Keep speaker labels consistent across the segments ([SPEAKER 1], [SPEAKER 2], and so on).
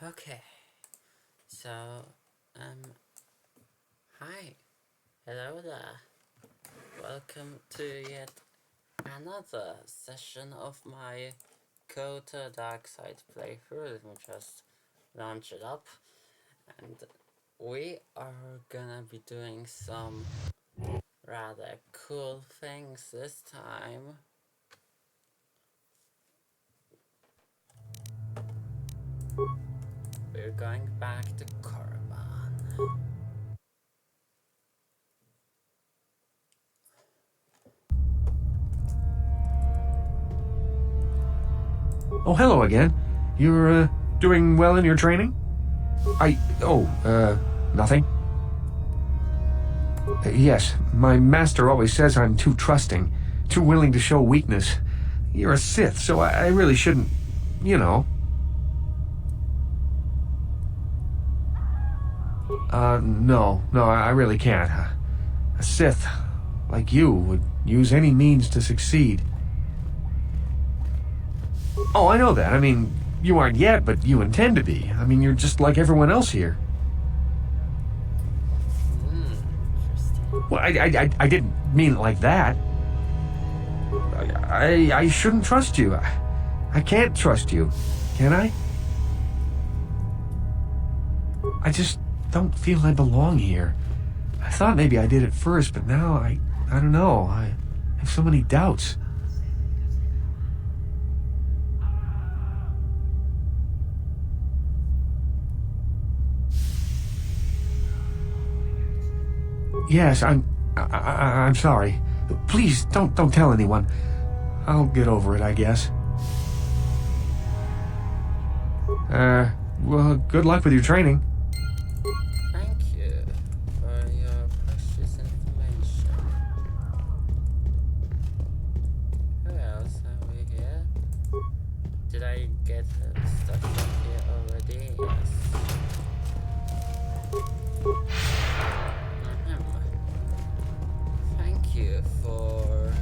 [SPEAKER 1] Okay, so, hi, hello there. Welcome to yet another session of my kotor Dark Side playthrough. Let me just launch it up, and we are gonna be doing some rather cool things this time. We're going back to Korriban.
[SPEAKER 2] Oh, hello again. You're, doing well in your training? Nothing. Yes, my master always says I'm too trusting, too willing to show weakness. You're a Sith, so I really shouldn't, you know. No, I really can't. A Sith, like you, would use any means to succeed. Oh, I know that. I mean, you aren't yet, but you intend to be. I mean, you're just like everyone else here.
[SPEAKER 1] Interesting.
[SPEAKER 2] Well, I didn't mean it like that. I shouldn't trust you. I can't trust you, can I? I just don't feel I belong here. I thought maybe I did at first, but now I don't know. I have so many doubts. Yes, I'm sorry. Please don't tell anyone. I'll get over it, I guess. Well, good luck with your training.
[SPEAKER 1] Thank you for your precious information. Who else are we here? Did I get stuff from here already? Yes. Thank you for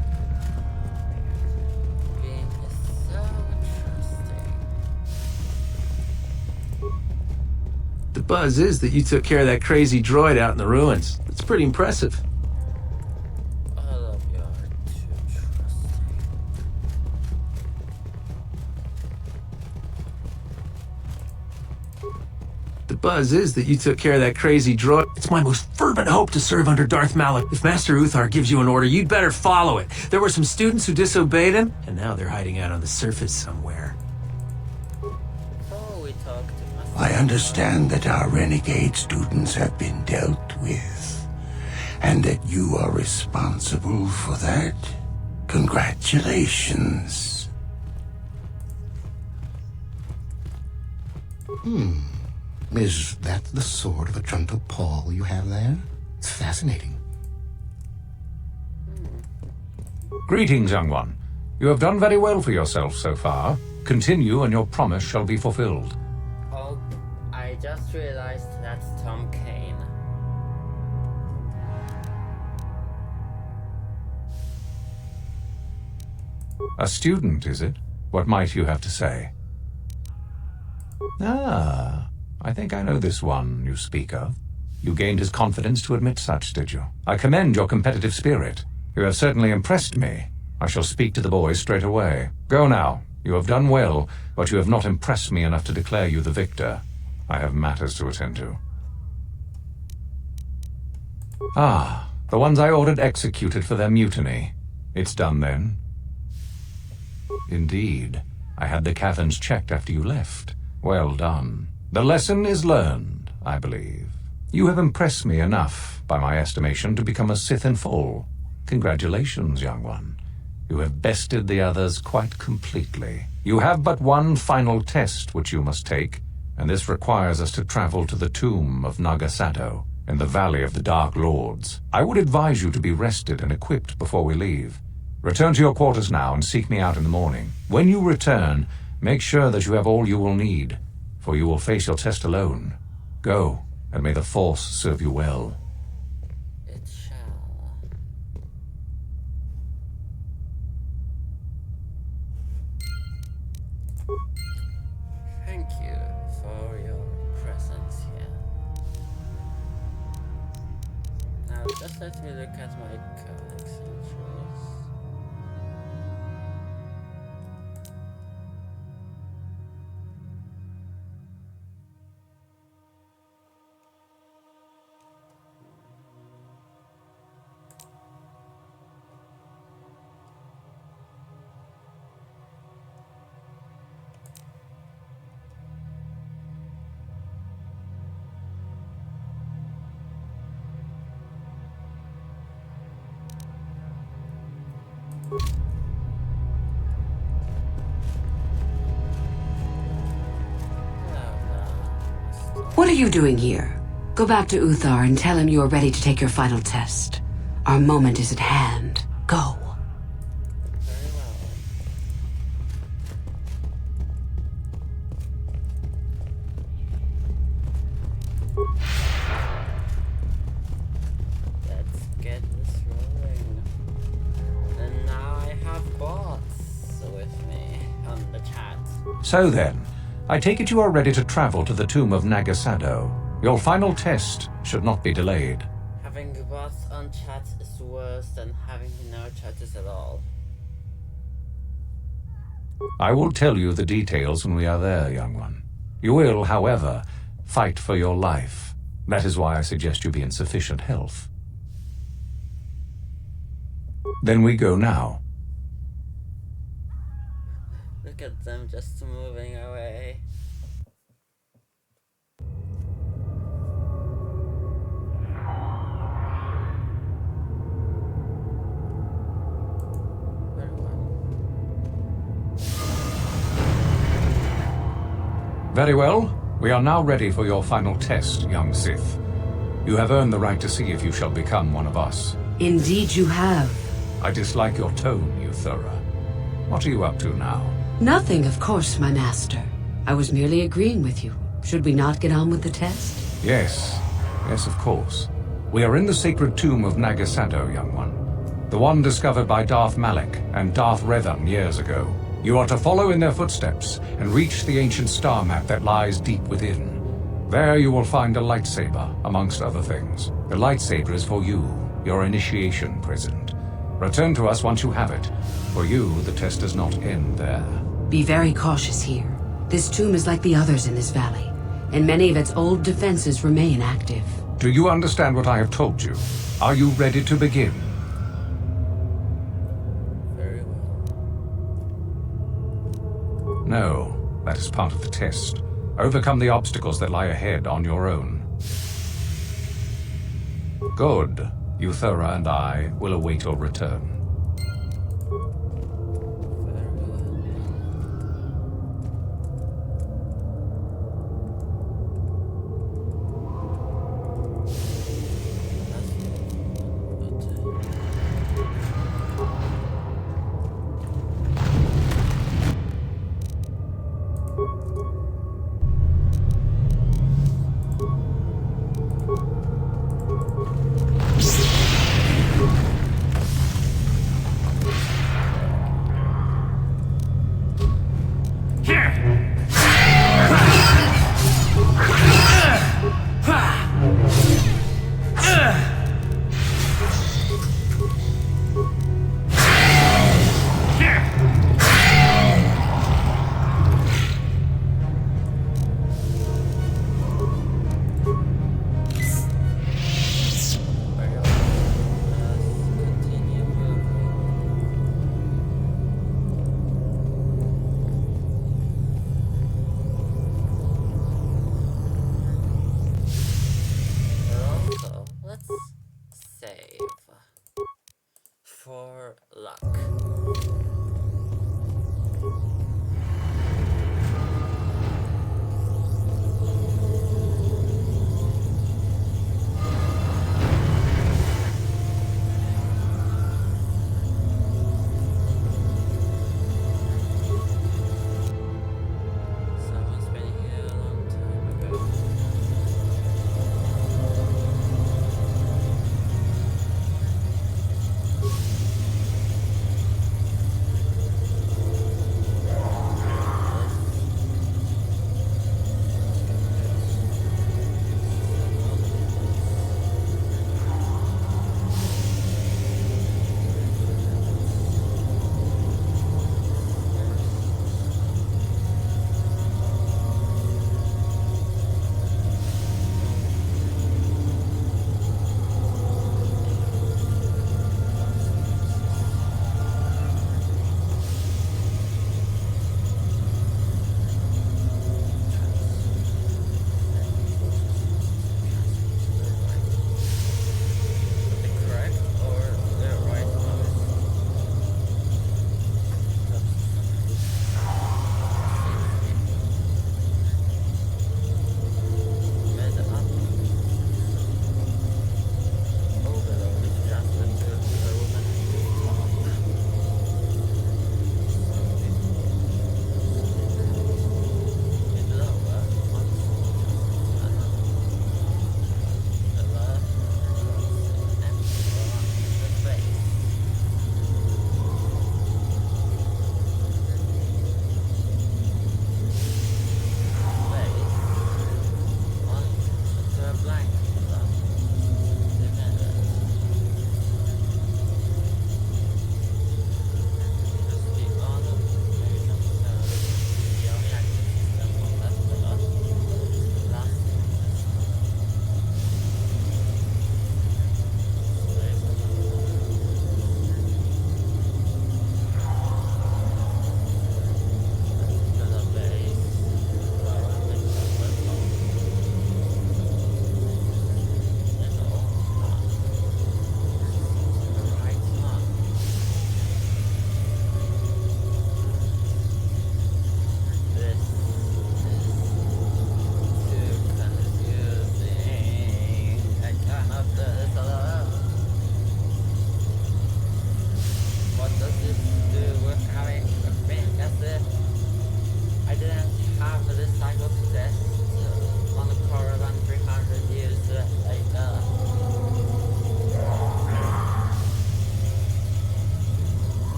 [SPEAKER 1] being so trusting.
[SPEAKER 3] The buzz is that you took care of that crazy droid out in the ruins. It's pretty impressive.
[SPEAKER 1] All of you are too trusting.
[SPEAKER 3] The buzz is that you took care of that crazy droid. It's my most fervent hope to serve under Darth Malak. If Master Uthar gives you an order, you'd better follow it. There were some students who disobeyed him, and now they're hiding out on the surface somewhere.
[SPEAKER 1] Before we talk to Master
[SPEAKER 4] I understand that our renegade students have been dealt with, and that you are responsible for that. Congratulations. Is that the sword of a Trunto Paul you have there? It's fascinating.
[SPEAKER 5] Greetings, young one. You have done very well for yourself so far. Continue, and your promise shall be fulfilled.
[SPEAKER 1] Oh, I just realized that's Tom Kane.
[SPEAKER 5] A student, is it? What might you have to say? Ah, I think I know this one you speak of. You gained his confidence to admit such, did you? I commend your competitive spirit. You have certainly impressed me. I shall speak to the boys straight away. Go now. You have done well, but you have not impressed me enough to declare you the victor. I have matters to attend to. Ah, the ones I ordered executed for their mutiny. It's done then? Indeed. I had the caverns checked after you left. Well done. The lesson is learned, I believe. You have impressed me enough, by my estimation, to become a Sith in full. Congratulations, young one. You have bested the others quite completely. You have but one final test which you must take, and this requires us to travel to the tomb of Nagasado, in the Valley of the Dark Lords. I would advise you to be rested and equipped before we leave. Return to your quarters now and seek me out in the morning. When you return, make sure that you have all you will need, for you will face your test alone. Go, and may the Force serve you well.
[SPEAKER 1] It shall. Thank you for your just let me look at my card extensions.
[SPEAKER 6] What are you doing here? Go back to Uthar and tell him you are ready to take your final test. Our moment is at hand. Go.
[SPEAKER 1] Very well. Let's get this rolling. And now I have bots with me on the chat.
[SPEAKER 5] So then, I take it you are ready to travel to the tomb of Nagasado. Your final test should not be delayed.
[SPEAKER 1] Having bots on chat is worse than having no chats at all.
[SPEAKER 5] I will tell you the details when we are there, young one. You will, however, fight for your life. That is why I suggest you be in sufficient health. Then we go now.
[SPEAKER 1] Look at them just moving away. Very well.
[SPEAKER 5] Very well. We are now ready for your final test, young Sith. You have earned the right to see if you shall become one of us.
[SPEAKER 6] Indeed you have.
[SPEAKER 5] I dislike your tone, Euthura. What are you up to now?
[SPEAKER 6] Nothing, of course, my master. I was merely agreeing with you. Should we not get on with the test?
[SPEAKER 5] Yes. Yes, of course. We are in the sacred tomb of Nagasado, young one. The one discovered by Darth Malak and Darth Revan years ago. You are to follow in their footsteps and reach the ancient star map that lies deep within. There you will find a lightsaber, amongst other things. The lightsaber is for you, your initiation present. Return to us once you have it. For you, the test does not end there.
[SPEAKER 6] Be very cautious here. This tomb is like the others in this valley, and many of its old defenses remain active.
[SPEAKER 5] Do you understand what I have told you? Are you ready to begin?
[SPEAKER 1] Very well.
[SPEAKER 5] No, that is part of the test. Overcome the obstacles that lie ahead on your own. Good. Euthura and I will await your return.
[SPEAKER 1] For luck. Someone's been here a long time ago.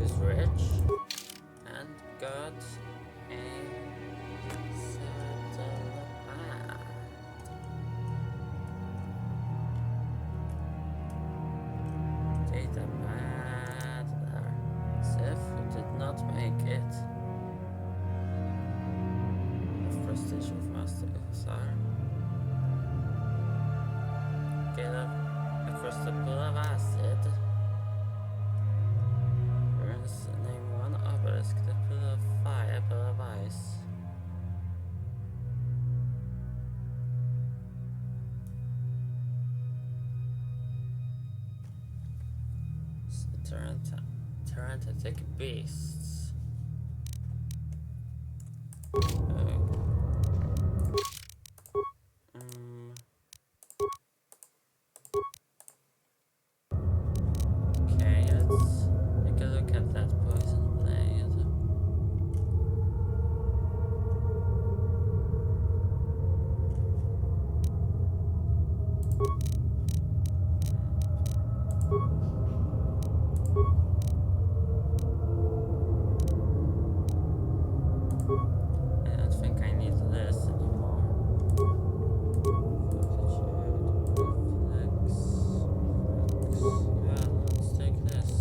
[SPEAKER 1] is rich and got a certain data matter. Sif, who did not make it. Of prestige of Master Usar. Get across the pool of acid. Runes name one obelisk, the pool of fire, pool of ice. Tarantic beasts. Okay, let's take a look at that poison blade. I don't think I need this anymore. Yeah, let's take this.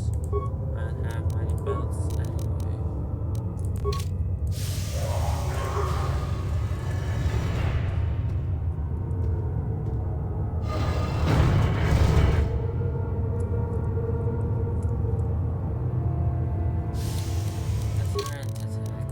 [SPEAKER 1] I don't have many belts anyway. That's a rent attack.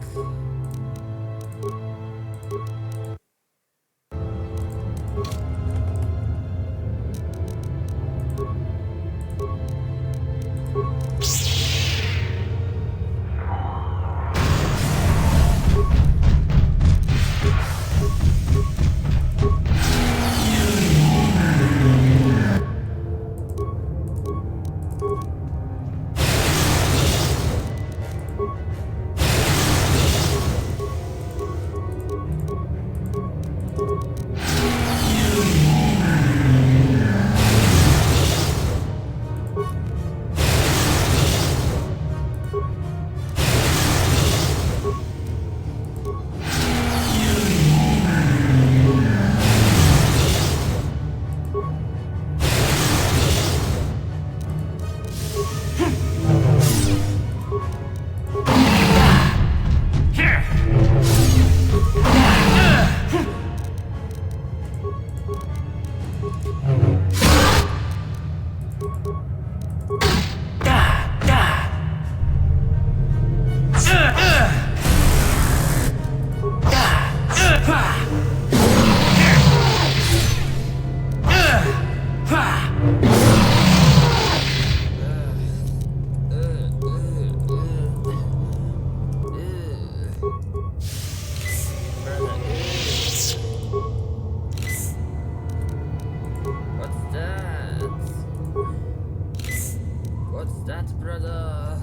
[SPEAKER 1] What's that, brother?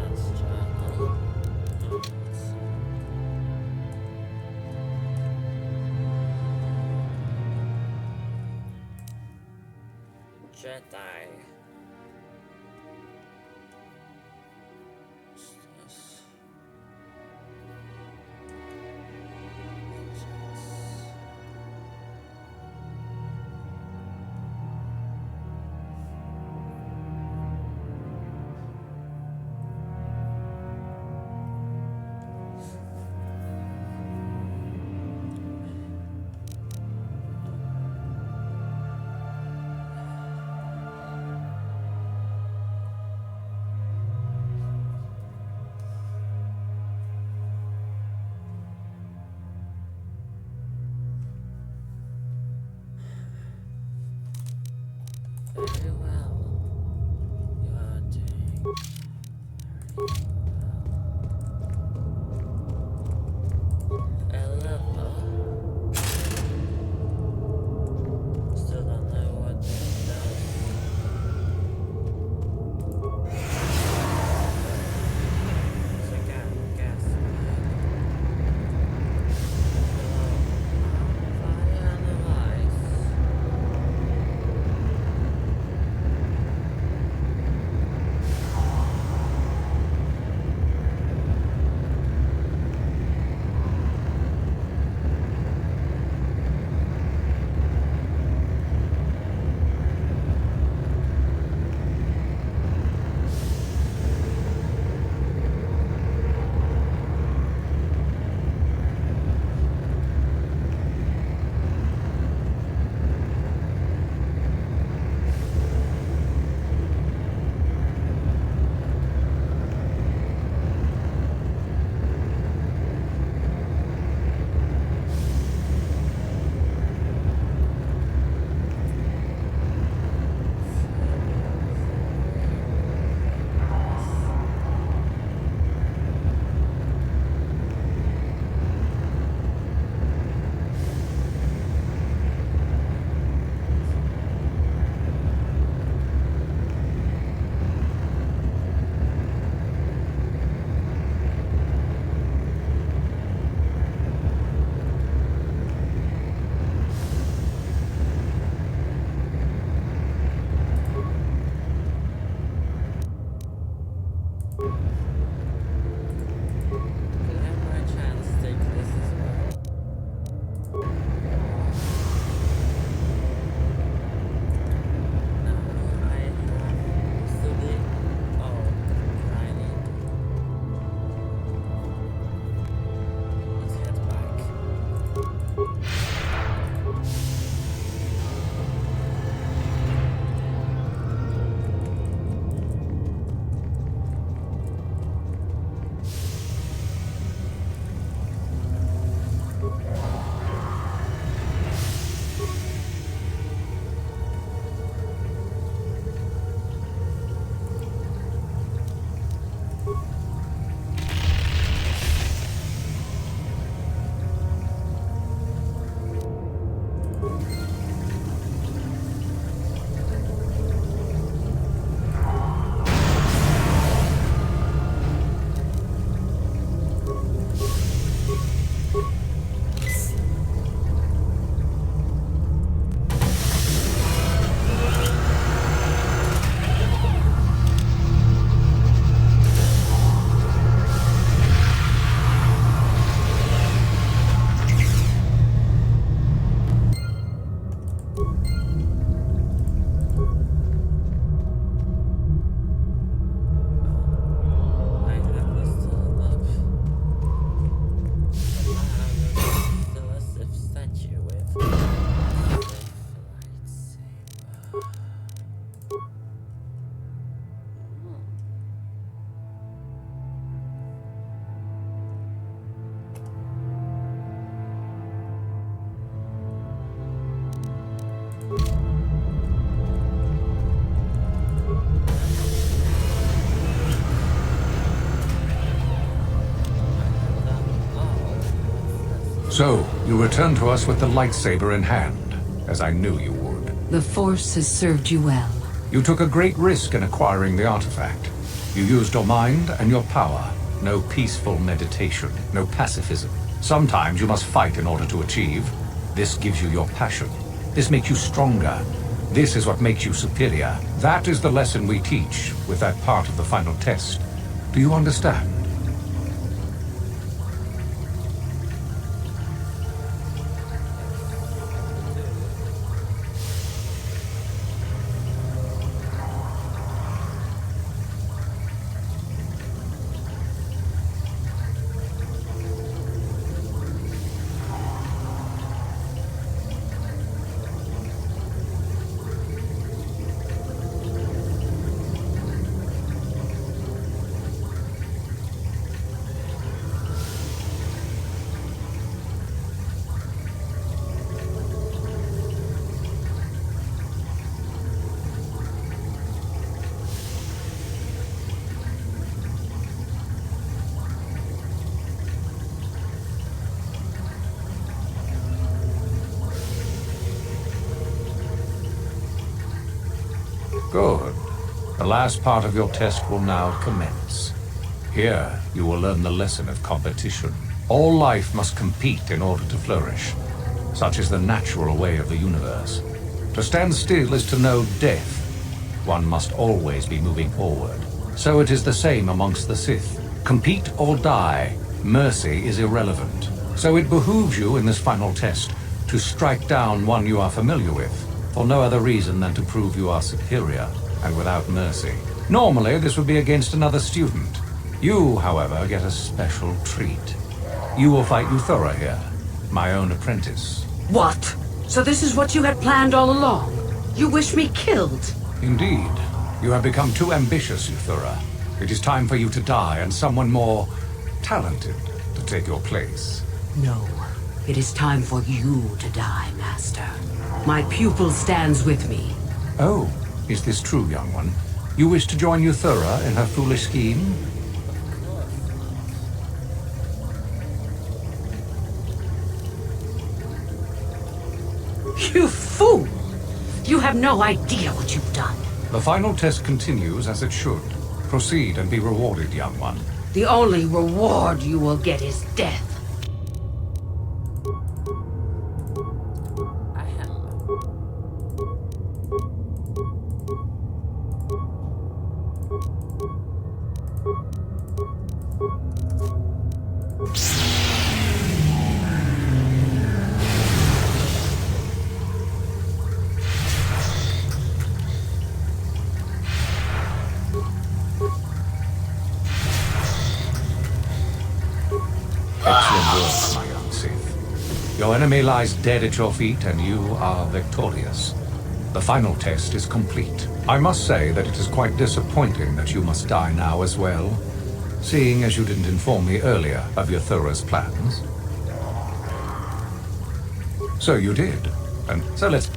[SPEAKER 1] Let's journal. Jedi. What's this?
[SPEAKER 5] So, you return to us with the lightsaber in hand, as I knew you would.
[SPEAKER 6] The Force has served you well.
[SPEAKER 5] You took a great risk in acquiring the artifact. You used your mind and your power. No peaceful meditation, no pacifism. Sometimes you must fight in order to achieve. This gives you your passion. This makes you stronger. This is what makes you superior. That is the lesson we teach with that part of the final test. Do you understand? Good. The last part of your test will now commence. Here, you will learn the lesson of competition. All life must compete in order to flourish. Such is the natural way of the universe. To stand still is to know death. One must always be moving forward. So it is the same amongst the Sith. Compete or die. Mercy is irrelevant. So it behooves you in this final test to strike down one you are familiar with, for no other reason than to prove you are superior and without mercy. Normally, this would be against another student. You, however, get a special treat. You will fight Euthura here, my own apprentice.
[SPEAKER 6] What? So this is what you had planned all along? You wish me killed?
[SPEAKER 5] Indeed. You have become too ambitious, Euthura. It is time for you to die and someone more talented to take your place.
[SPEAKER 6] No. It is time for you to die, Master. My pupil stands with me.
[SPEAKER 5] Oh, is this true, young one? You wish to join Euthura in her foolish scheme?
[SPEAKER 6] You fool! You have no idea what you've done.
[SPEAKER 5] The final test continues as it should. Proceed and be rewarded, young one.
[SPEAKER 6] The only reward you will get is death.
[SPEAKER 5] Excellent work, my young Sith. Your enemy lies dead at your feet, and you are victorious. The final test is complete. I must say that it is quite disappointing that you must die now as well, seeing as you didn't inform me earlier of Euthura's plans. So you did, and so let's...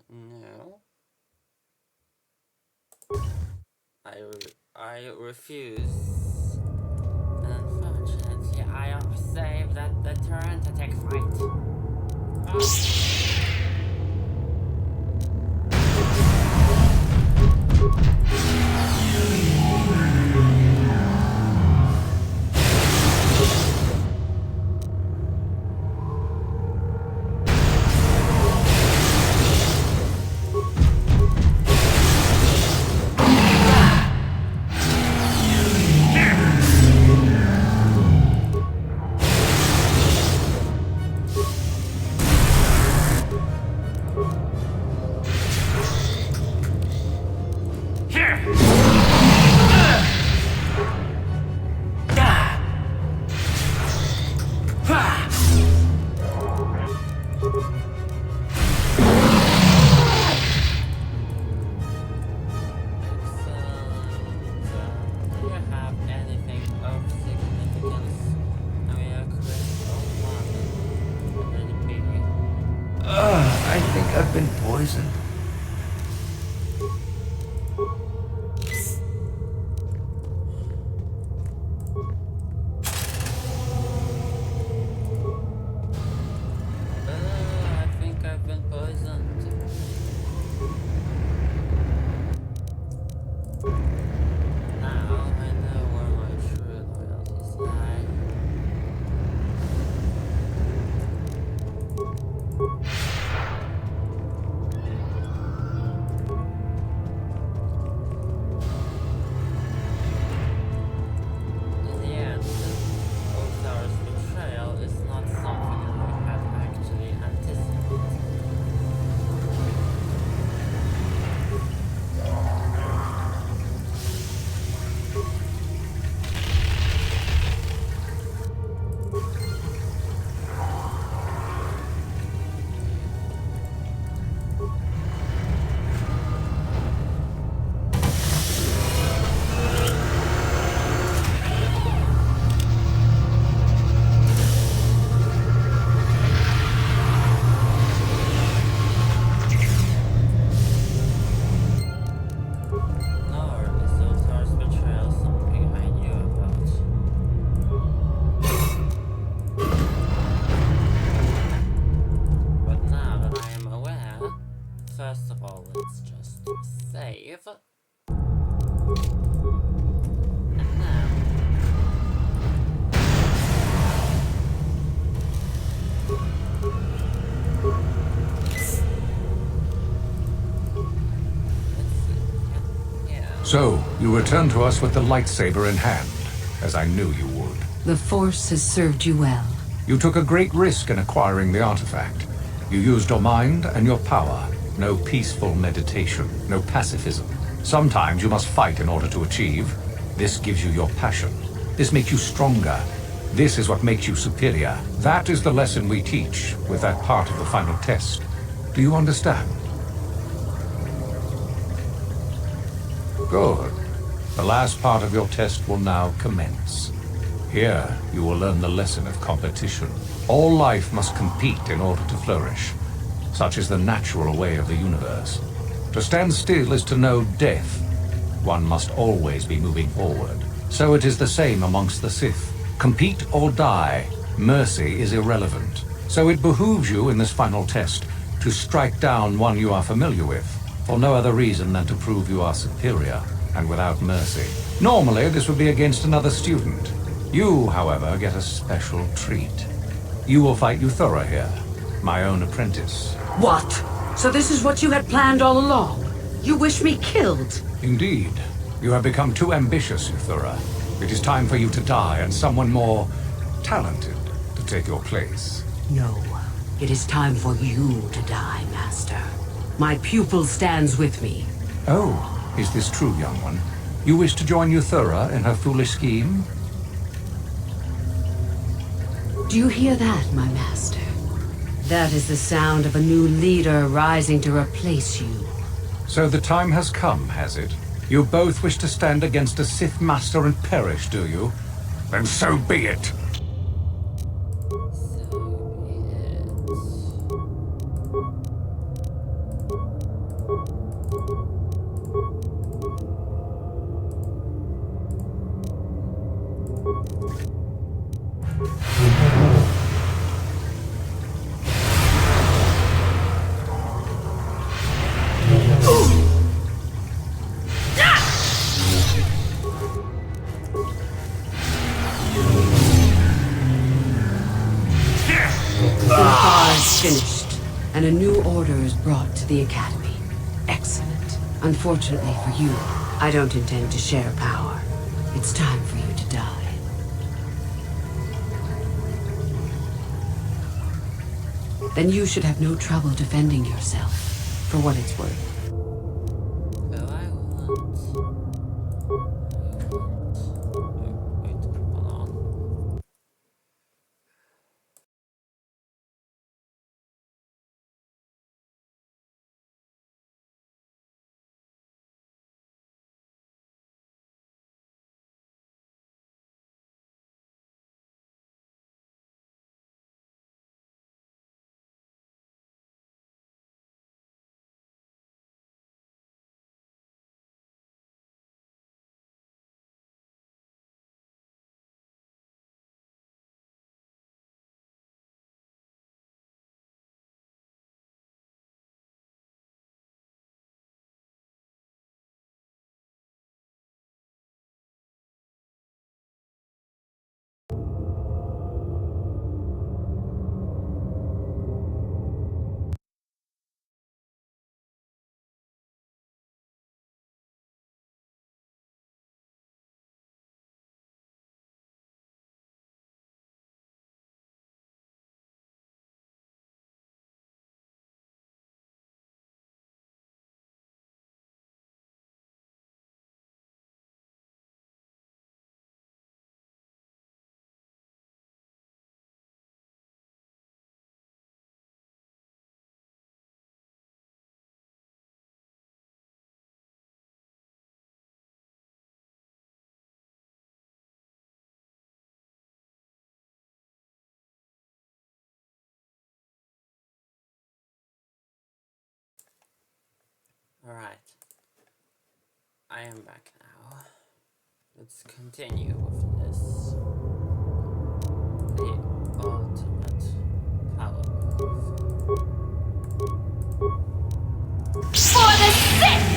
[SPEAKER 1] No. I refuse. Unfortunately, I have saved the turn to take flight.
[SPEAKER 2] I think I've been poisoned.
[SPEAKER 5] So, you return to us with the lightsaber in hand, as I knew you would.
[SPEAKER 6] The Force has served you well.
[SPEAKER 5] You took a great risk in acquiring the artifact. You used your mind and your power. No peaceful meditation, no pacifism. Sometimes you must fight in order to achieve. This gives you your passion. This makes you stronger. This is what makes you superior. That is the lesson we teach with that part of the final test. Do you understand? Good. The last part of your test will now commence. Here, you will learn the lesson of competition. All life must compete in order to flourish. Such is the natural way of the universe. To stand still is to know death. One must always be moving forward. So it is the same amongst the Sith. Compete or die. Mercy is irrelevant. So it behooves you in this final test to strike down one you are familiar with, for no other reason than to prove you are superior and without mercy. Normally, this would be against another student. You, however, get a special treat. You will fight Euthura here, my own apprentice.
[SPEAKER 6] What? So this is what you had planned all along? You wish me killed?
[SPEAKER 5] Indeed. You have become too ambitious, Euthura. It is time for you to die and someone more talented to take your place.
[SPEAKER 6] No. It is time for you to die, Master. My pupil stands with me.
[SPEAKER 5] Oh, is this true, young one? You wish to join Euthura in her foolish scheme?
[SPEAKER 6] Do you hear that, my master? That is the sound of a new leader rising to replace you.
[SPEAKER 5] So the time has come, has it? You both wish to stand against a Sith Master and perish, do you? Then so be it!
[SPEAKER 6] Finished, and a new order is brought to the Academy. Excellent. Unfortunately for you, I don't intend to share power. It's time for you to die. Then you should have no trouble defending yourself, for what it's worth.
[SPEAKER 1] Alright. I am back now. Let's continue with this. The ultimate power move.
[SPEAKER 7] For the Sith!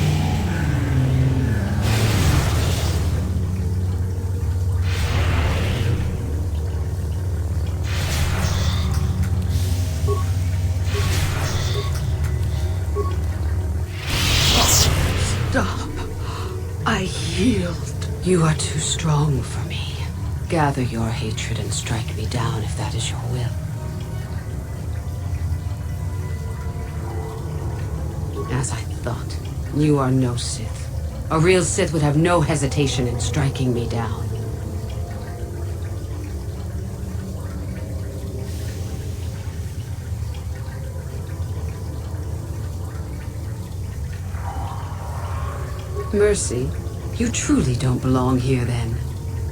[SPEAKER 6] Stop. I You are too strong for me. Gather your hatred and strike me down if that is your will. As I thought, you are no Sith. A real Sith would have no hesitation in striking me down. Mercy, you truly don't belong here then.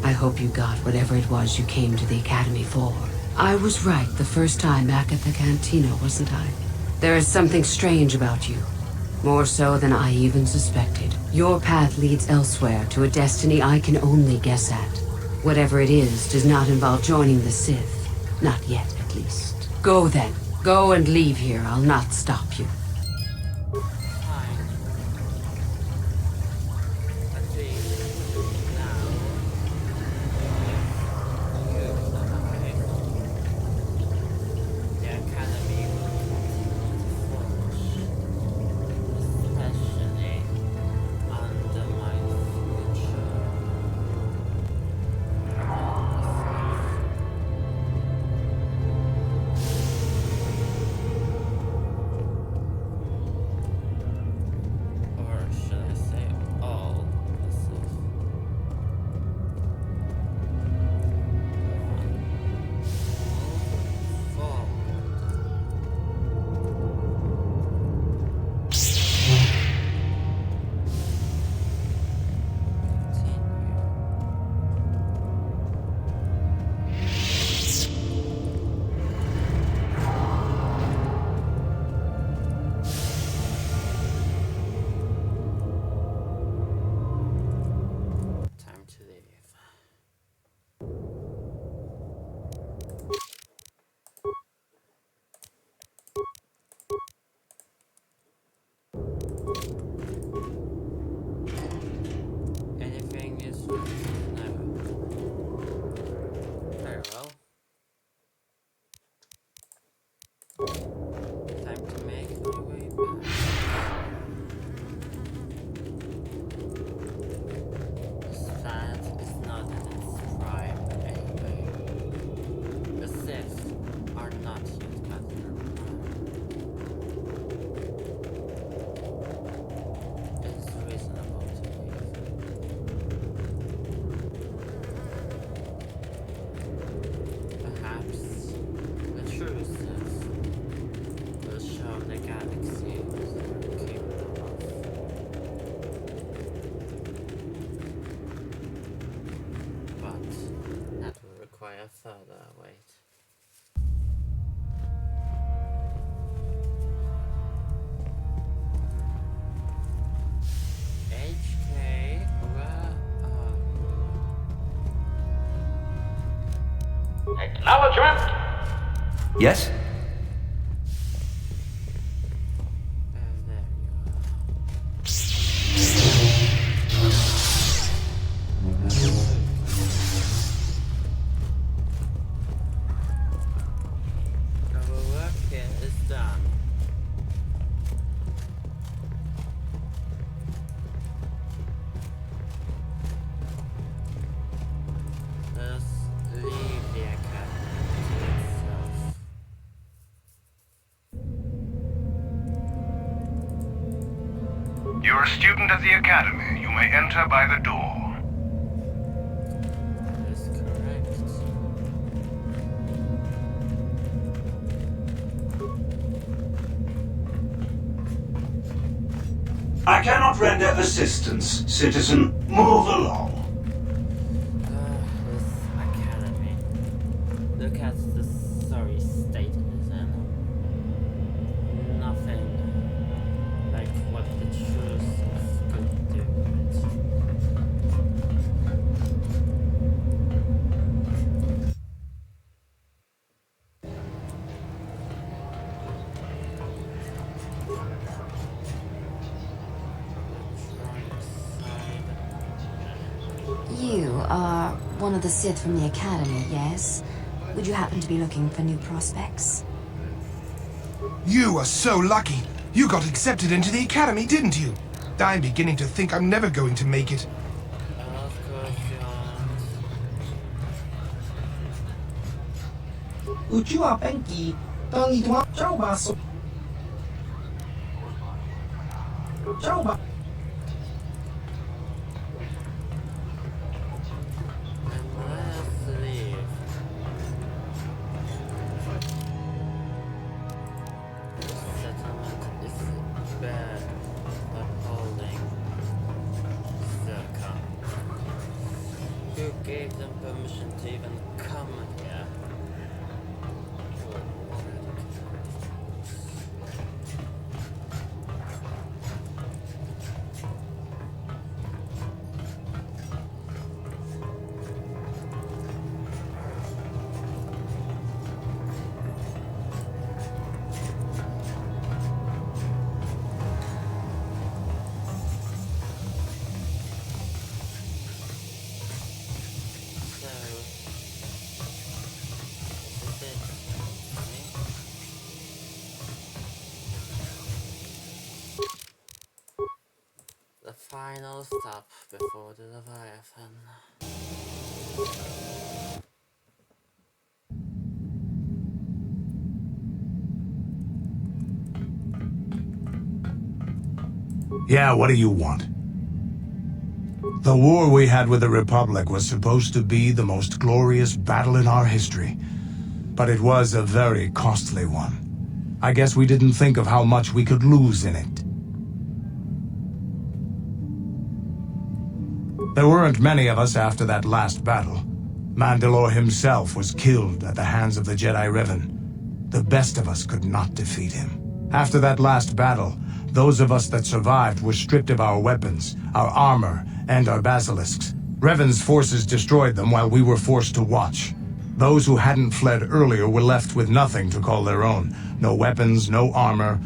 [SPEAKER 6] I hope you got whatever it was you came to the Academy for. I was right the first time back at the Cantina, wasn't I? There is something strange about you. More so than I even suspected. Your path leads elsewhere to a destiny I can only guess at. Whatever it is does not involve joining the Sith. Not yet, at least. Go then. Go and leave here. I'll not stop you.
[SPEAKER 1] Fine. Let's see. Now, if you and I, the Academy will continue to flourish, especially under my future. Or should I say all the Sith? Forward. Time to leave. Anything useful? No. Very well. Time to make my way back. This planet is not in its prime anyway. The Sith are not yet at their prime. It is reasonable to leave. Perhaps the true Sith will show the galaxy what they're capable of. But that will require further wait. HK, where are you?
[SPEAKER 8] Acknowledgement! Yes?
[SPEAKER 1] There you are. Our work here is done. Let us leave the Academy to itself.
[SPEAKER 9] You're a student at the Academy. You may enter by the door.
[SPEAKER 1] That is correct.
[SPEAKER 4] I cannot render assistance, citizen. Move along.
[SPEAKER 1] This Academy. Look at the sorry state it is in. Nothing like what the true Sith could do with it.
[SPEAKER 10] You are one of the Sith from the Academy, yes? Would you happen to be looking for new prospects?
[SPEAKER 11] You are so lucky. You got accepted into the Academy, didn't you? I'm beginning to think I'm never going to make it.
[SPEAKER 1] Of course
[SPEAKER 12] Uchiwa Penki, Tongitwa Chaubaso. Chauba.
[SPEAKER 1] Let's leave. Settlement is bad for holding Zircon. Who gave them permission to even come here? The final stop before the Leviathan.
[SPEAKER 4] Yeah, what do you want? The war we had with the Republic was supposed to be the most glorious battle in our history. But it was a very costly one. I guess we didn't think of how much we could lose in it. There weren't many of us after that last battle. Mandalore himself was killed at the hands of the Jedi Revan. The best of us could not defeat him. After that last battle, those of us that survived were stripped of our weapons, our armor, and our basilisks. Revan's forces destroyed them while we were forced to watch. Those who hadn't fled earlier were left with nothing to call their own. No weapons, no armor,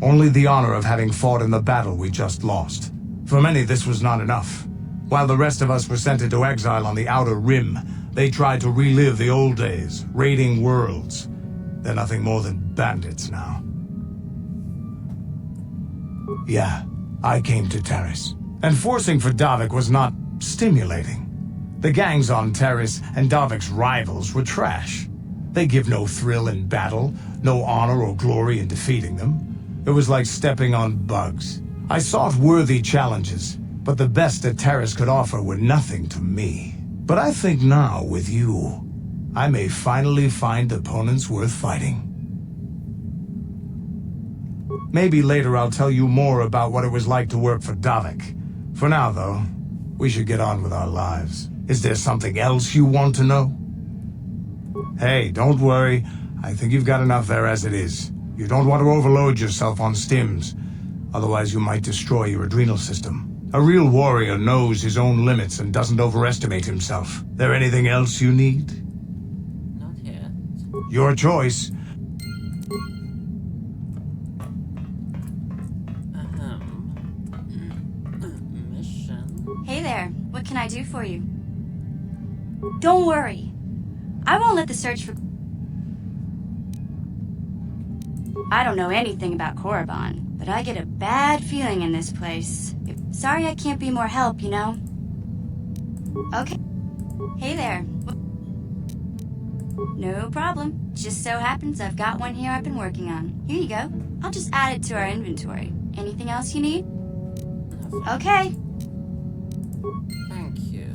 [SPEAKER 4] only the honor of having fought in the battle we just lost. For many, this was not enough. While the rest of us were sent into exile on the Outer Rim, they tried to relive the old days, raiding worlds. They're nothing more than bandits now. Yeah, I came to Taris. And forcing for Davik was not stimulating. The gangs on Taris and Davik's rivals were trash. They give no thrill in battle, no honor or glory in defeating them. It was like stepping on bugs. I sought worthy challenges, but the best that Taris could offer were nothing to me. But I think now, with you, I may finally find opponents worth fighting. Maybe later I'll tell you more about what it was like to work for Davik. For now, though, we should get on with our lives. Is there something else you want to know? Hey, don't worry. I think you've got enough there as it is. You don't want to overload yourself on stims. Otherwise, you might destroy your adrenal system. A real warrior knows his own limits and doesn't overestimate himself. There anything else you need?
[SPEAKER 1] Not yet.
[SPEAKER 4] Your choice.
[SPEAKER 1] Mission.
[SPEAKER 10] Hey there, what can I do for you? Don't worry. I won't let the search for... I don't know anything about Korriban, but I get a bad feeling in this place. Sorry I can't be more help, you know? Okay. Hey there. No problem. Just so happens I've got one here I've been working on. Here you go. I'll just add it to our inventory. Anything else you need? Okay.
[SPEAKER 1] Thank you.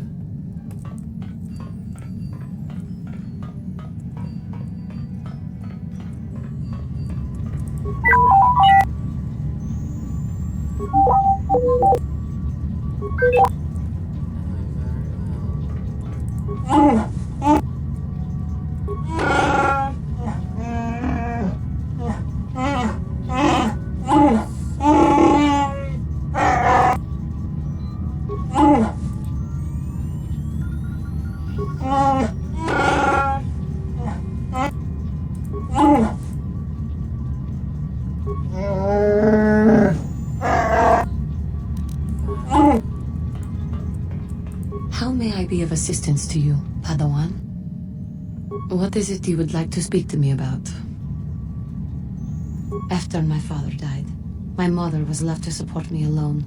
[SPEAKER 6] How may I be of assistance to you, Padawan? What is it you would like to speak to me about? After my father died, my mother was left to support me alone.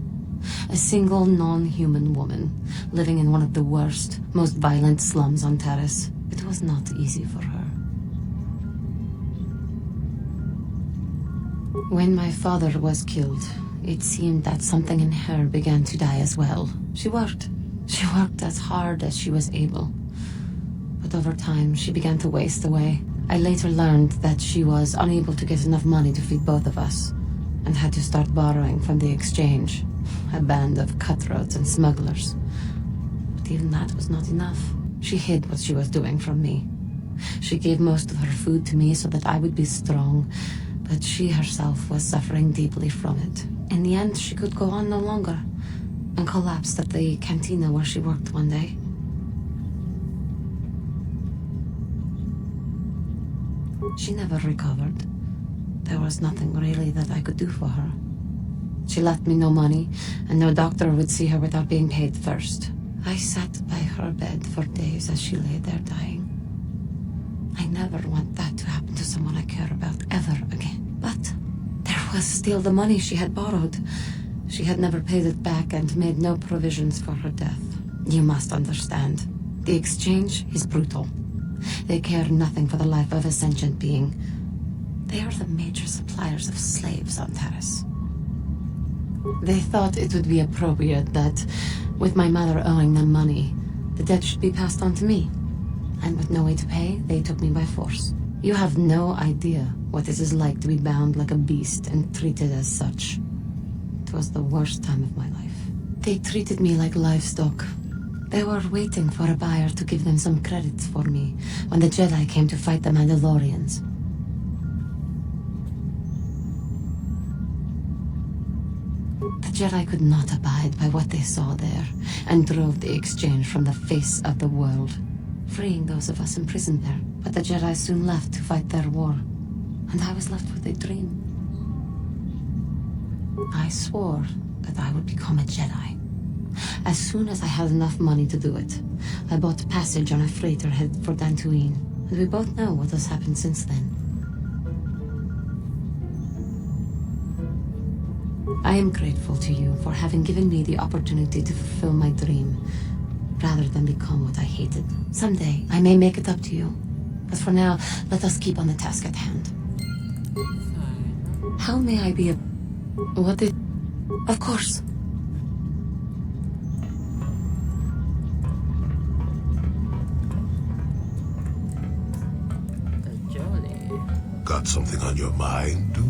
[SPEAKER 6] A single non-human woman, living in one of the worst, most violent slums on Taris. It was not easy for her. When my father was killed, it seemed that something in her began to die as well. She worked. She worked as hard as she was able. But over time, she began to waste away. I later learned that she was unable to get enough money to feed both of us, and had to start borrowing from the exchange, a band of cutthroats and smugglers. But even that was not enough. She hid what she was doing from me. She gave most of her food to me so that I would be strong, but she herself was suffering deeply from it. In the end, she could go on no longer, and collapsed at the cantina where she worked one day. She never recovered. There was nothing really that I could do for her. She left me no money, and no doctor would see her without being paid first. I sat by her bed for days as she lay there dying. I never want that to happen to someone I care about ever again. But there was still the money she had borrowed. She had never paid it back and made no provisions for her death. You must understand. The exchange is brutal. They care nothing for the life of a sentient being. They are the major suppliers of slaves on Terrace. They thought it would be appropriate that, with my mother owing them money, the debt should be passed on to me. And with no way to pay, they took me by force. You have no idea what it is like to be bound like a beast and treated as such. It was the worst time of my life. They treated me like livestock. They were waiting for a buyer to give them some credits for me when the Jedi came to fight the Mandalorians. The Jedi could not abide by what they saw there, and drove the exchange from the face of the world, freeing those of us imprisoned there. But the Jedi soon left to fight their war, and I was left with a dream. I swore that I would become a Jedi. As soon as I had enough money to do it, I bought passage on a freighter headed for Dantooine, and we both know what has happened since then. I am grateful to you for having given me the opportunity to fulfill my dream, rather than become what I hated. Someday, I may make it up to you, but for now, let us keep on the task at hand. How may I be a... What is... Of course.
[SPEAKER 13] Got something on your mind, dude?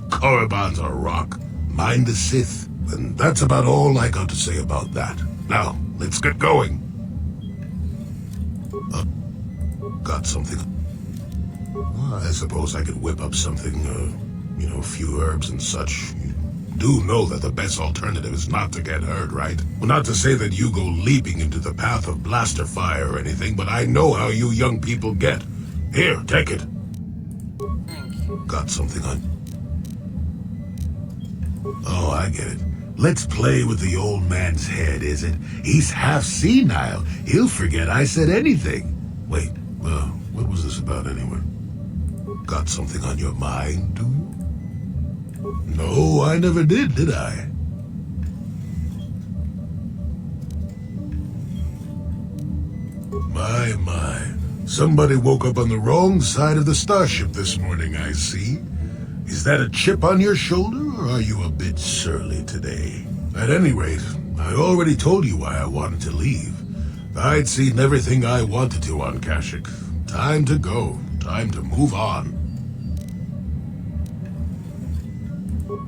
[SPEAKER 13] Korriban's a rock. Mind the Sith. And that's about all I got to say about that. Now, let's get going. Got something? Well, I suppose I could whip up something, a few herbs and such. You do know that the best alternative is not to get hurt, right? Well, not to say that you go leaping into the path of blaster fire or anything, but I know how you young people get. Here, take it. Got something on... Oh, I get it. Let's play with the old man's head, is it? He's half senile. He'll forget I said anything. Wait, what was this about anyway? Got something on your mind, do you? No, I never did I? My. Somebody woke up on the wrong side of the starship this morning, I see. Is that a chip on your shoulder, or are you a bit surly today? At any rate, I already told you why I wanted to leave. I'd seen everything I wanted to on Kashyyyk. Time to go. Time to move on.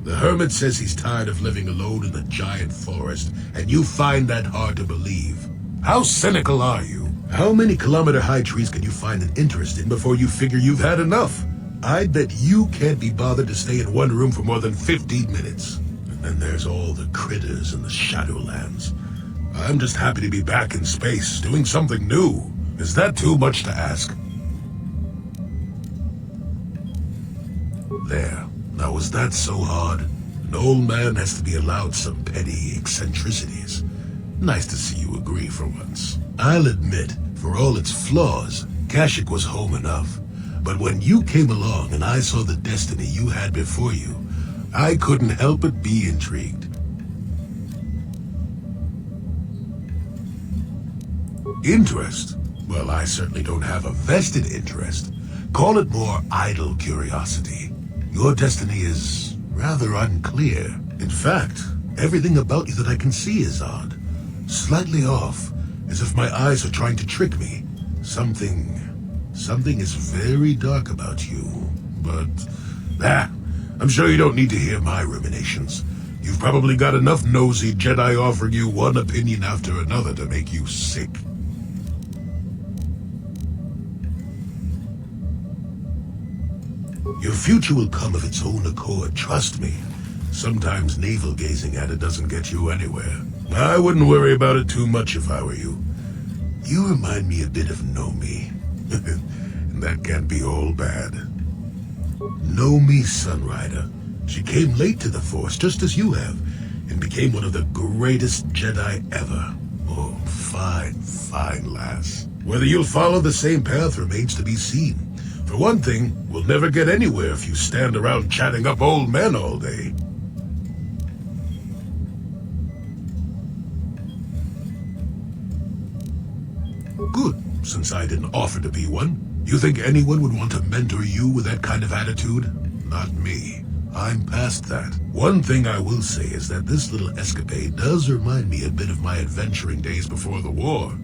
[SPEAKER 13] The hermit says he's tired of living alone in a giant forest, and you find that hard to believe. How cynical are you? How many kilometer-high trees can you find an interest in before you figure you've had enough? I'd bet you can't be bothered to stay in one room for more than 15 minutes. And then there's all the critters in the Shadowlands. I'm just happy to be back in space, doing something new. Is that too much to ask? There. Now, was that so hard? An old man has to be allowed some petty eccentricities. Nice to see you agree for once. I'll admit, for all its flaws, Kashyyyk was home enough. But when you came along and I saw the destiny you had before you, I couldn't help but be intrigued. Interest? Well, I certainly don't have a vested interest. Call it more idle curiosity. Your destiny is rather unclear. In fact, everything about you that I can see is odd. Slightly off, as if my eyes are trying to trick me. Something is very dark about you. But, I'm sure you don't need to hear my ruminations. You've probably got enough nosy Jedi offering you one opinion after another to make you sick. Your future will come of its own accord, trust me. Sometimes navel-gazing at it doesn't get you anywhere. I wouldn't worry about it too much if I were you. You remind me a bit of Nomi. And that can't be all bad. Nomi Sunrider. She came late to the Force, just as you have, and became one of the greatest Jedi ever. Oh, fine lass. Whether you'll follow the same path remains to be seen. For one thing, we'll never get anywhere if you stand around chatting up old men all day. Good, since I didn't offer to be one. You think anyone would want to mentor you with that kind of attitude? Not me. I'm past that. One thing I will say is that this little escapade does remind me a bit of my adventuring days before the war.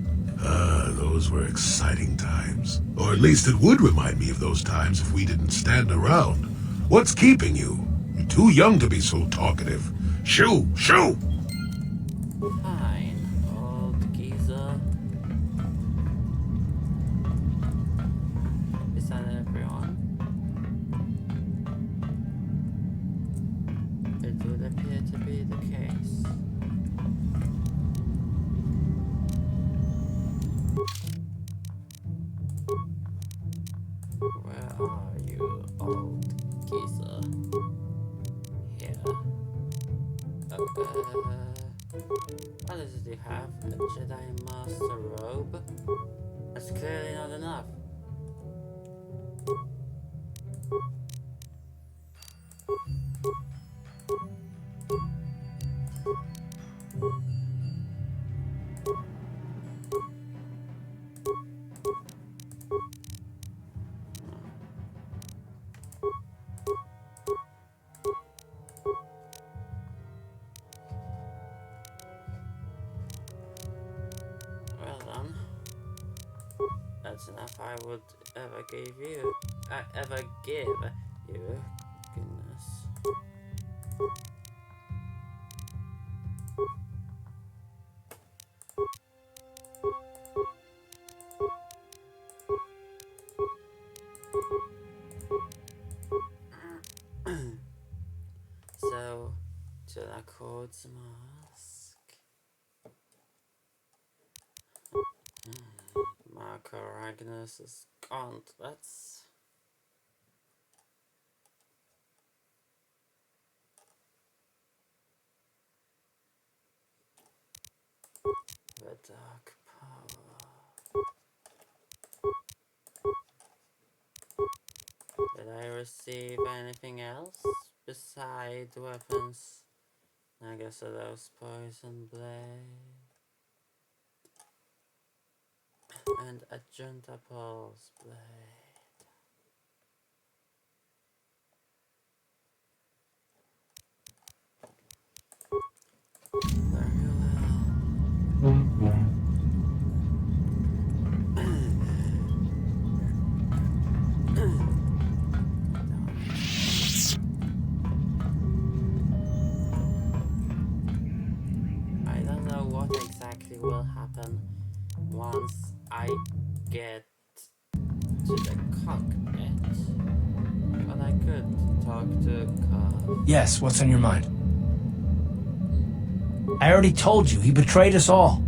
[SPEAKER 13] Those were exciting times. Or at least it would remind me of those times if we didn't stand around. What's keeping you? You're too young to be so talkative. Shoo!
[SPEAKER 1] Fine, old geezer. Is that everyone? It would appear to be the case. Where are you, old geezer? Here. What does it have? A Jedi Master robe? That's clearly not enough. Well then, that's enough I would ever give you. Goodness. So, to the Code's mask. Marco Ragnus' gauntlets. The dark power. Did I receive anything else besides weapons? I guess those poison blade and a Junta Pulse blade. Very well. I don't know what exactly will happen once I get to the cockpit, but I could talk to Carl.
[SPEAKER 3] Yes, what's on your mind? I already told you, he betrayed us all.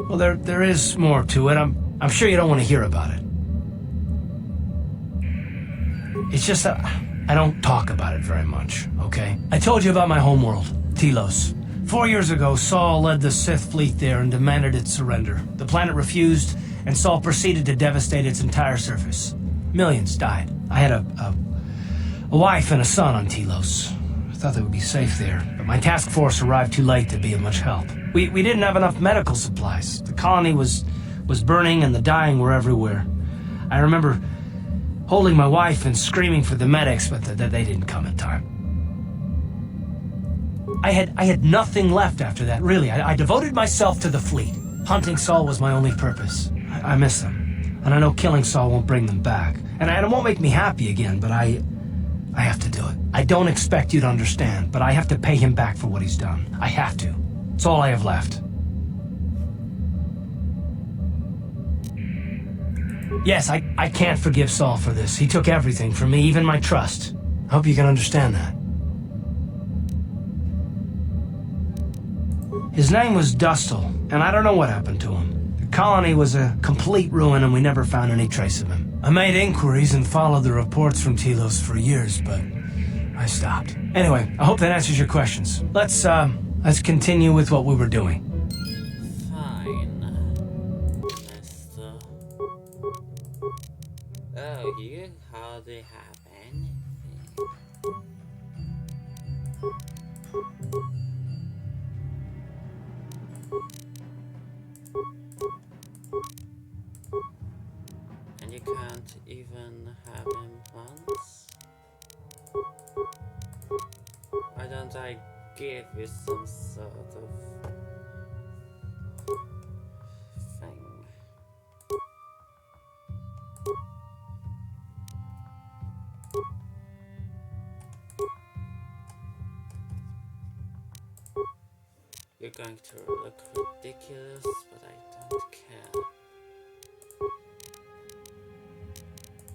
[SPEAKER 3] Well, there is more to it. I'm sure you don't want to hear about it. It's just that I don't talk about it very much, okay? I told you about my homeworld, Telos. 4 years ago, Saul led the Sith fleet there and demanded its surrender. The planet refused, and Saul proceeded to devastate its entire surface. Millions died. I had a wife and a son on Telos. thought they would be safe there, but my task force arrived too late to be of much help. We didn't have enough medical supplies. The colony was burning and the dying were everywhere. I remember holding my wife and screaming for the medics, but they didn't come in time. I had nothing left after that, really. I devoted myself to the fleet. Hunting Saul was my only purpose. I miss them, and I know killing Saul won't bring them back. And it won't make me happy again, but I have to do it. I don't expect you to understand, but I have to pay him back for what he's done. I have to. It's all I have left. Yes, I can't forgive Saul for this. He took everything from me, even my trust. I hope you can understand that. His name was Dustle, and I don't know what happened to him. The colony was a complete ruin, and we never found any trace of him. I made inquiries and followed the reports from Telos for years, but I stopped. Anyway, I hope that answers your questions. Let's continue with what we were doing.
[SPEAKER 1] Fine, mister. Oh, you hardly have anything. And you can't even have implants? Why don't I give you some sort of thing? You're going to look ridiculous, but I don't care.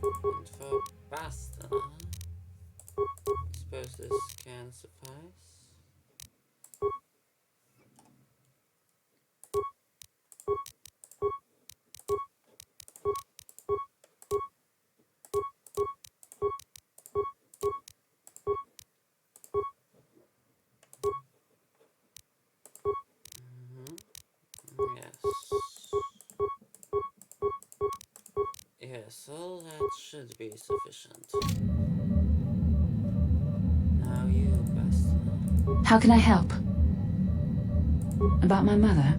[SPEAKER 1] And for pasta, I suppose this can suffice. Yes, all that should be sufficient. Now you, Basta.
[SPEAKER 6] How can I help? About my mother?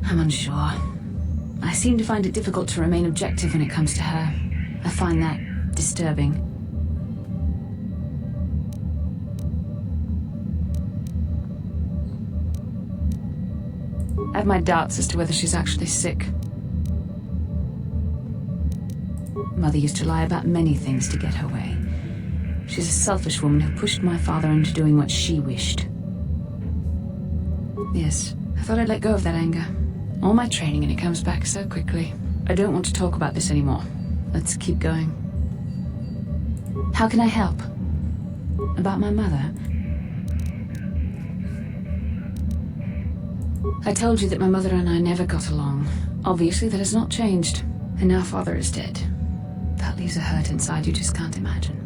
[SPEAKER 6] I'm unsure. I seem to find it difficult to remain objective when it comes to her. I find that disturbing. I have my doubts as to whether she's actually sick. Mother used to lie about many things to get her way. She's a selfish woman who pushed my father into doing what she wished. Yes, I thought I'd let go of that anger. All my training and it comes back so quickly. I don't want to talk about this anymore. Let's keep going. How can I help? About my mother? I told you that my mother and I never got along. Obviously that has not changed. And now father is dead. That leaves a hurt inside you just can't imagine.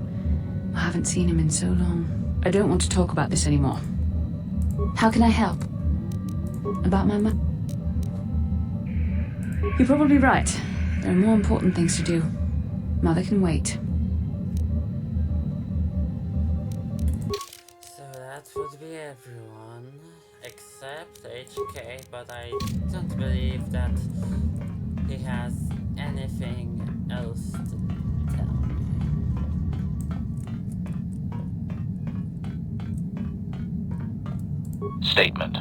[SPEAKER 6] I haven't seen him in so long. I don't want to talk about this anymore. How can I help? About my mother? You're probably right. There are more important things to do. Mother can wait.
[SPEAKER 1] So that would be everyone, except HK, but I don't believe that he has anything else to tell me.
[SPEAKER 8] Statement.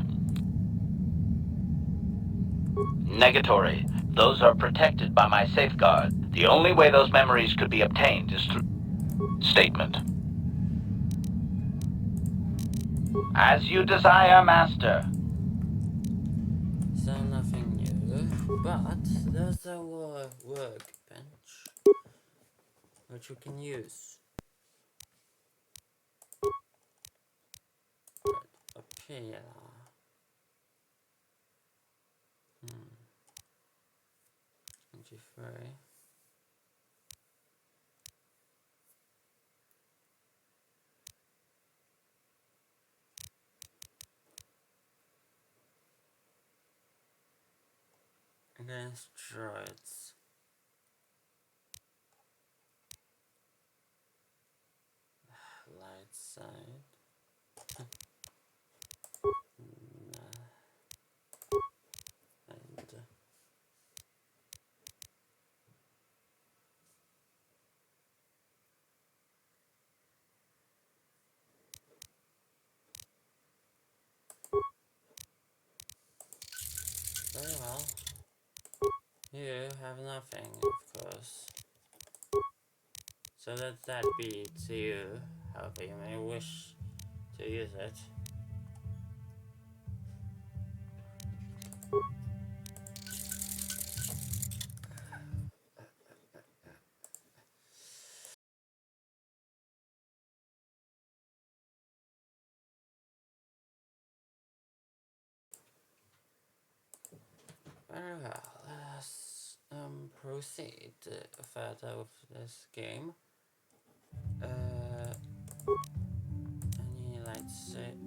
[SPEAKER 8] Negatory. Those are protected by my safeguard. The only way those memories could be obtained is through... Statement. As you desire, Master.
[SPEAKER 1] So nothing new, but there's a workbench which we can use. A pillar. 23. Against droids. Light side. And very well. You have nothing, of course. So let that be to you, however you may wish to use it. Very well, let us proceed further with this game. Any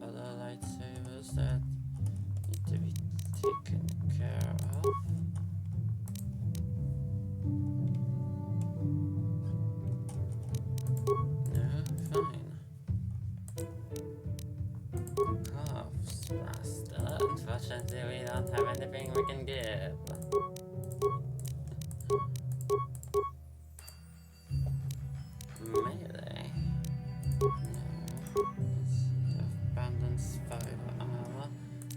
[SPEAKER 1] other lightsabers that need to be taken care of? No, fine. Cuffs, Master. Unfortunately, we don't have anything we can give. Melee? No. Abundance, fiber armor,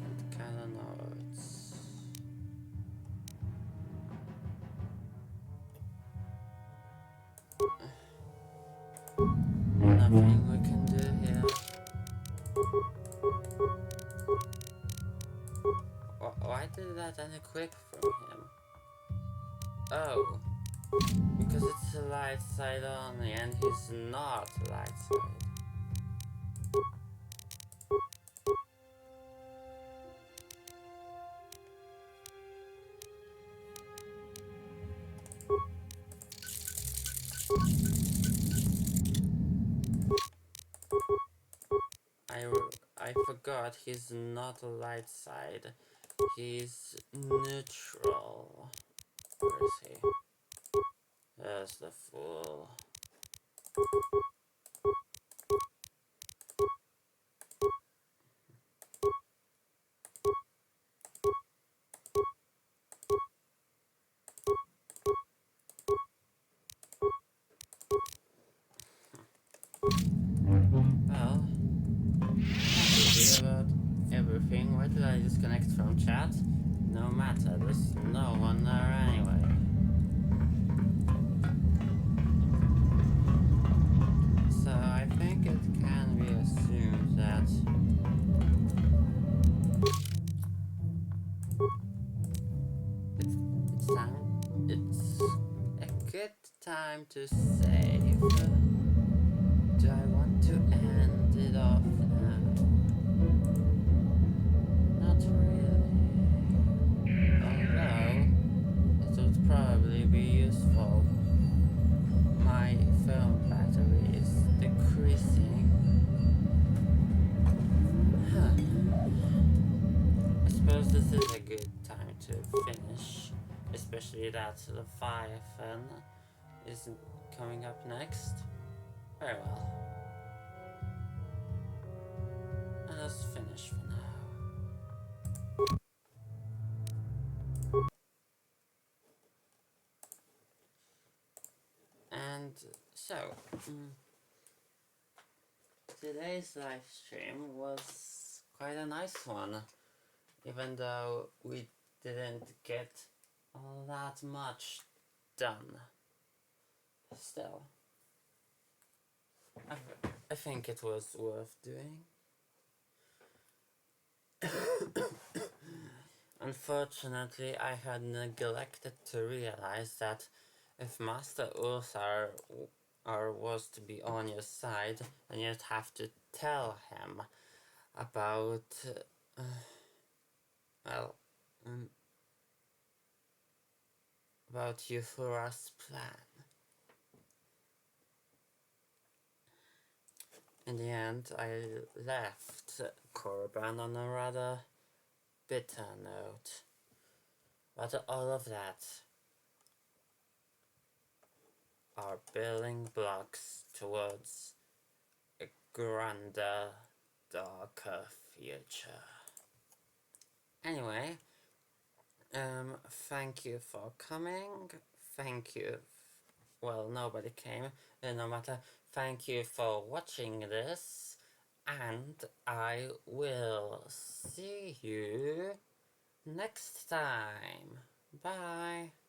[SPEAKER 1] and cannon arts. Nothing we can do here. Why did that unequip from him? Oh, because it's a light side only, and he's not light side. I forgot he's not a light side. He's neutral. Where is he? There's the fool. Well, happy about everything. Why did I disconnect from chat? No matter, there's no one there anyway. So I think it can be assumed that it's a good time to save. Do I want to end it off now? Not really. Although, it would probably be useful. My phone battery is decreasing. I suppose this is a good time to finish. Especially that the fire fan is coming up next. Very well. Let's finish for now. And so, today's live stream was quite a nice one, even though we didn't get all that much done. Still, I think it was worth doing. Unfortunately, I had neglected to realize that if Master Ursar was to be on your side, then you'd have to tell him about, well, about Euphra's plan. In the end, I left Korriban on a rather bitter note. But all of that are building blocks towards a grander, darker future. Anyway, thank you for coming. Thank you. Well, nobody came, no matter. Thank you for watching this, and I will see you next time. Bye.